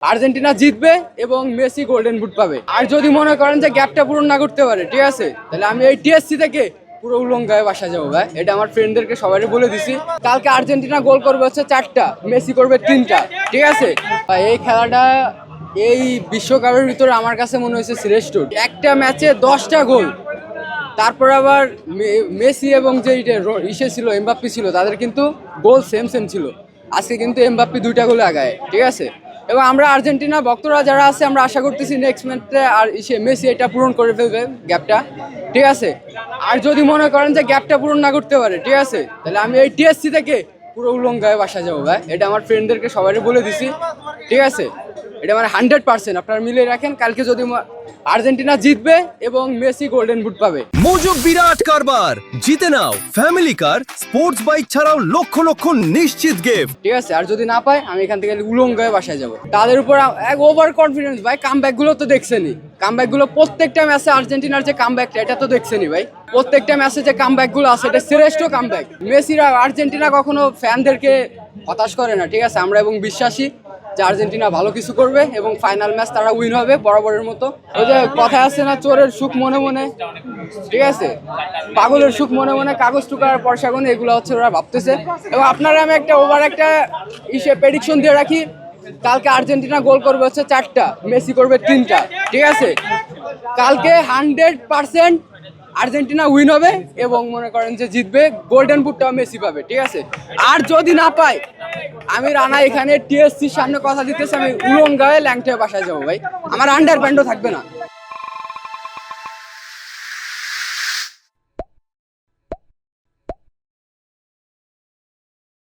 Argentina জিতবে এবং Messi golden boot পাবে। আর যদি মনে করেন যে গ্যাপটা পূরণ না করতে পারে, ঠিক আছে, তাহলে আমি এই টিএসসি থেকে পুরো উলঙ্গায় বাসা যাবো ভাই। এটা আমার ফ্রেন্ডদেরকে সবাই বলে দিছি। কালকে আর্জেন্টিনা গোল করবে হচ্ছে 4টা, মেসি করবে 3টা, ঠিক আছে ভাই। এই খেলাটা এই বিশ্বকাপের ভিতরে আমার কাছে মনে হয়েছে শ্রেষ্ঠ। একটা ম্যাচে 10টা গোল, তারপর আবার মেসি এবং যে ইসে ছিল এমবাপ্পি ছিল, তাদের কিন্তু গোল সেম সেম ছিল। আজকে কিন্তু এমবাপ্পি 2টা গোলে আগায়, ঠিক আছে। এবং আমরা আর্জেন্টিনা ভক্তরা যারা আছে, আমরা আশা করতেছি নেক্সট ম্যাচে আর মেসি এটা পূরণ করে ফেলবে গ্যাপটা, ঠিক আছে। আর যদি মনে করেন যে গ্যাপটা পূরণ না করতে পারে, ঠিক আছে, তাহলে আমি এই টিএসসি থেকে পুরো উলঙ্গায় বাসা যাবো ভাই। এটা আমার ফ্রেন্ডদেরকে সবাই বলে দিছি, ঠিক আছে। এটা মানে 100% আপনারা মিলিয়ে রাখেন। কালকে যদি আর্জেন্টিনা জিতবে এবং মেসি গোল্ডেন বুট পাবে। মজুক বিরাট কারবার, জিতে নাও ফ্যামিলি কার, স্পোর্টস বাইক ছাড়াও লক্ষ লক্ষ নিশ্চিত গিফট। ঠিক আছে, আর যদি না পায় আমি এখান থেকে উলঙ্গায় বাসায় যাবো। তাদের উপর এক ওভার কনফিডেন্স ভাই। কামব্যাক গুলো তো দেখছেনি, কামব্যাক গুলো প্রত্যেকটা ম্যাচে আর্জেন্টিনার যে কামব্যাকটা, এটা তো দেখছেনি ভাই। প্রত্যেকটা ম্যাচে যে কামব্যাক গুলো আছে, এটা শ্রেষ্ঠ কামব্যাক। মেসিরা আর্জেন্টিনা কখনো ফ্যানদেরকে হতাশ করে না, ঠিক আছে। আমরা এবং বিশ্বাসী যে আর্জেন্টিনা ভালো কিছু করবে এবং ফাইনাল ম্যাচ তারা উইন হবে বরাবরের মতো। ওই যে কথা আছে না, চোরের সুখ মনে মনে, ঠিক আছে, পাগলের সুখ মনে মনে, কাগজ টুকার পয়সা গুনে, এগুলো হচ্ছে ওরা ভাবতেছে। এবং আপনারা আমি একটা প্রেডিকশন দিয়ে রাখি, কালকে আর্জেন্টিনা গোল করবে হচ্ছে 4টা, মেসি করবে 3টা, ঠিক আছে। কালকে 100% আর্জেন্টিনা উইন হবে এবং মনে করেন যে জিতবে, গোল্ডেন বুটটাও মেসি পাবে, ঠিক আছে। আর যদি না পায়, আমি রানা এখানে টিএসসির সামনে কথা দিতেছি, আমি উলঙ্গায় ল্যাংটে বাসায় যাবো ভাই। আমার আন্ডার প্যান্টও থাকবে না।